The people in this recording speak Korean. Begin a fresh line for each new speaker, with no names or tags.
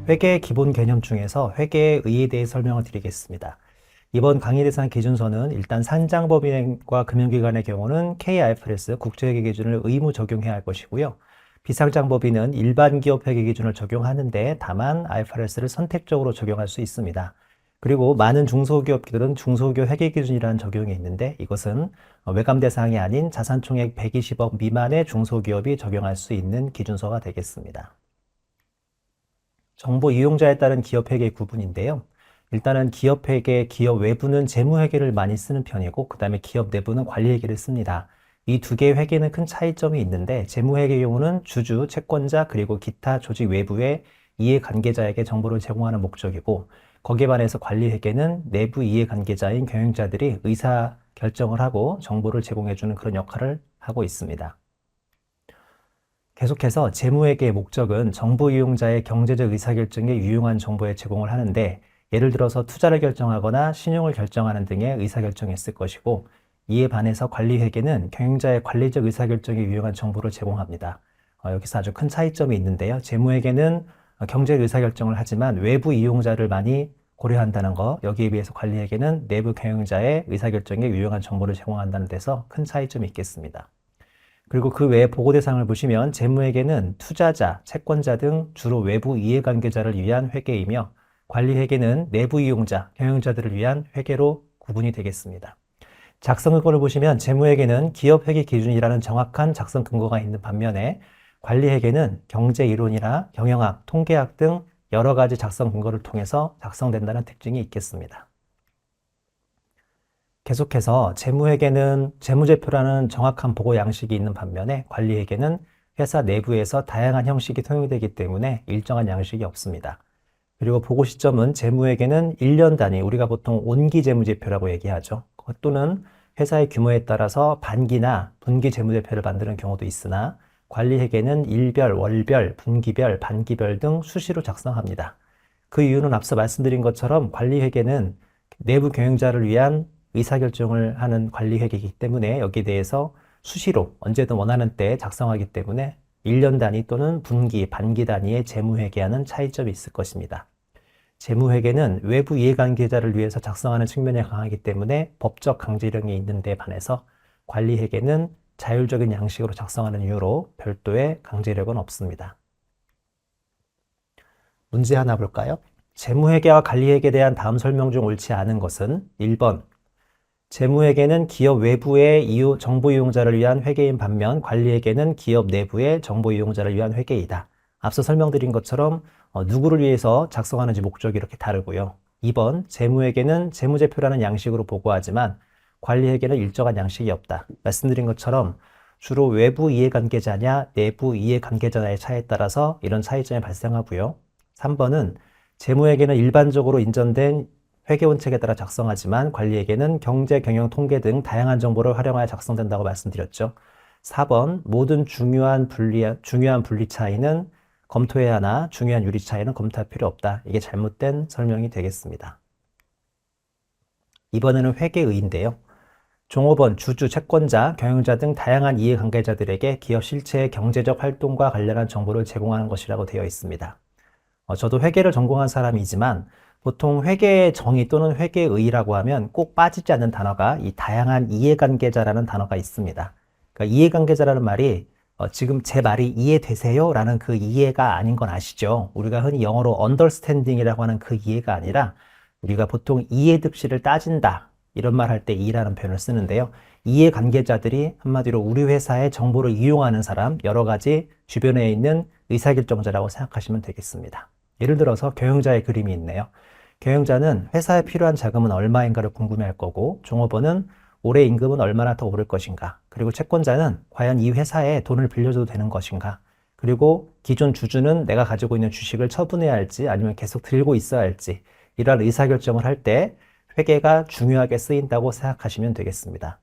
회계의 기본 개념 중에서 회계의 의의에 대해 설명을 드리겠습니다. 이번 강의 대상 기준서는 일단 상장법인과 금융기관의 경우는 K-IFRS 국제회계 기준을 의무 적용해야 할 것이고요. 비상장법인은 일반 기업 회계 기준을 적용하는데 다만 IFRS를 선택적으로 적용할 수 있습니다. 그리고 많은 중소기업들은 중소기업 회계 기준이라는 적용이 있는데 이것은 외감 대상이 아닌 자산총액 120억 미만의 중소기업이 적용할 수 있는 기준서가 되겠습니다. 정보 이용자에 따른 기업 회계 구분인데요. 일단은 기업 회계, 기업 외부는 재무 회계를 많이 쓰는 편이고 그 다음에 기업 내부는 관리 회계를 씁니다. 이 두 개의 회계는 큰 차이점이 있는데 재무 회계의 경우는 주주, 채권자 그리고 기타 조직 외부의 이해관계자에게 정보를 제공하는 목적이고 거기에 반해서 관리 회계는 내부 이해관계자인 경영자들이 의사 결정을 하고 정보를 제공해주는 그런 역할을 하고 있습니다. 계속해서 재무회계의 목적은 정보 이용자의 경제적 의사결정에 유용한 정보의 제공을 하는데 예를 들어서 투자를 결정하거나 신용을 결정하는 등의 의사결정에 쓸 것이고 이에 반해서 관리회계는 경영자의 관리적 의사결정에 유용한 정보를 제공합니다. 여기서 아주 큰 차이점이 있는데요. 재무회계는 경제 의사결정을 하지만 외부 이용자를 많이 고려한다는 거, 여기에 비해서 관리회계는 내부 경영자의 의사결정에 유용한 정보를 제공한다는 데서 큰 차이점이 있겠습니다. 그리고 그 외에 보고 대상을 보시면 재무회계는 투자자, 채권자 등 주로 외부 이해관계자를 위한 회계이며 관리회계는 내부 이용자, 경영자들을 위한 회계로 구분이 되겠습니다. 작성 근거를 보시면 재무회계는 기업 회계 기준이라는 정확한 작성 근거가 있는 반면에 관리회계는 경제이론이나 경영학, 통계학 등 여러 가지 작성 근거를 통해서 작성된다는 특징이 있겠습니다. 계속해서 재무회계는 재무제표라는 정확한 보고 양식이 있는 반면에 관리회계는 회사 내부에서 다양한 형식이 통용되기 때문에 일정한 양식이 없습니다. 그리고 보고 시점은 재무회계는 1년 단위, 우리가 보통 온기 재무제표라고 얘기하죠. 또는 회사의 규모에 따라서 반기나 분기 재무제표를 만드는 경우도 있으나 관리회계는 일별, 월별, 분기별, 반기별 등 수시로 작성합니다. 그 이유는 앞서 말씀드린 것처럼 관리회계는 내부 경영자를 위한 의사결정을 하는 관리회계이기 때문에 여기에 대해서 수시로 언제든 원하는 때 작성하기 때문에 1년 단위 또는 분기, 반기 단위의 재무회계와는 차이점이 있을 것입니다. 재무회계는 외부 이해관계자를 위해서 작성하는 측면이 강하기 때문에 법적 강제력이 있는 데 반해서 관리회계는 자율적인 양식으로 작성하는 이유로 별도의 강제력은 없습니다. 문제 하나 볼까요? 재무회계와 관리회계에 대한 다음 설명 중 옳지 않은 것은 1번 재무회계는 기업 외부의 정보 이용자를 위한 회계인 반면 관리회계는 기업 내부의 정보 이용자를 위한 회계이다. 앞서 설명드린 것처럼 누구를 위해서 작성하는지 목적이 이렇게 다르고요. 2번 재무회계는 재무제표라는 양식으로 보고하지만 관리회계는 일정한 양식이 없다. 말씀드린 것처럼 주로 외부 이해관계자냐 내부 이해관계자냐의 차이에 따라서 이런 차이점이 발생하고요. 3번은 재무회계는 일반적으로 인정된 회계원칙에 따라 작성하지만 관리회계는 경제, 경영, 통계 등 다양한 정보를 활용하여 작성된다고 말씀드렸죠. 4번 모든 중요한 분리 차이는 검토해야 하나 중요한 유리 차이는 검토할 필요 없다. 이게 잘못된 설명이 되겠습니다. 이번에는 회계의인데요. 종업원, 주주, 채권자, 경영자 등 다양한 이해관계자들에게 기업 실체의 경제적 활동과 관련한 정보를 제공하는 것이라고 되어 있습니다. 저도 회계를 전공한 사람이지만 보통 회계의 정의 또는 회계의라고 하면 꼭 빠지지 않는 단어가 이 다양한 이해관계자라는 단어가 있습니다. 그러니까 이해관계자라는 말이 지금 제 말이 이해되세요? 라는 그 이해가 아닌 건 아시죠? 우리가 흔히 영어로 understanding이라고 하는 그 이해가 아니라 우리가 보통 이해득실을 따진다 이런 말 할 때 이라는 표현을 쓰는데요. 이해관계자들이 한마디로 우리 회사의 정보를 이용하는 사람, 여러 가지 주변에 있는 의사결정자라고 생각하시면 되겠습니다. 예를 들어서 경영자의 그림이 있네요. 경영자는 회사에 필요한 자금은 얼마인가를 궁금해할 거고 종업원은 올해 임금은 얼마나 더 오를 것인가, 그리고 채권자는 과연 이 회사에 돈을 빌려줘도 되는 것인가, 그리고 기존 주주는 내가 가지고 있는 주식을 처분해야 할지 아니면 계속 들고 있어야 할지 이러한 의사결정을 할 때 회계가 중요하게 쓰인다고 생각하시면 되겠습니다.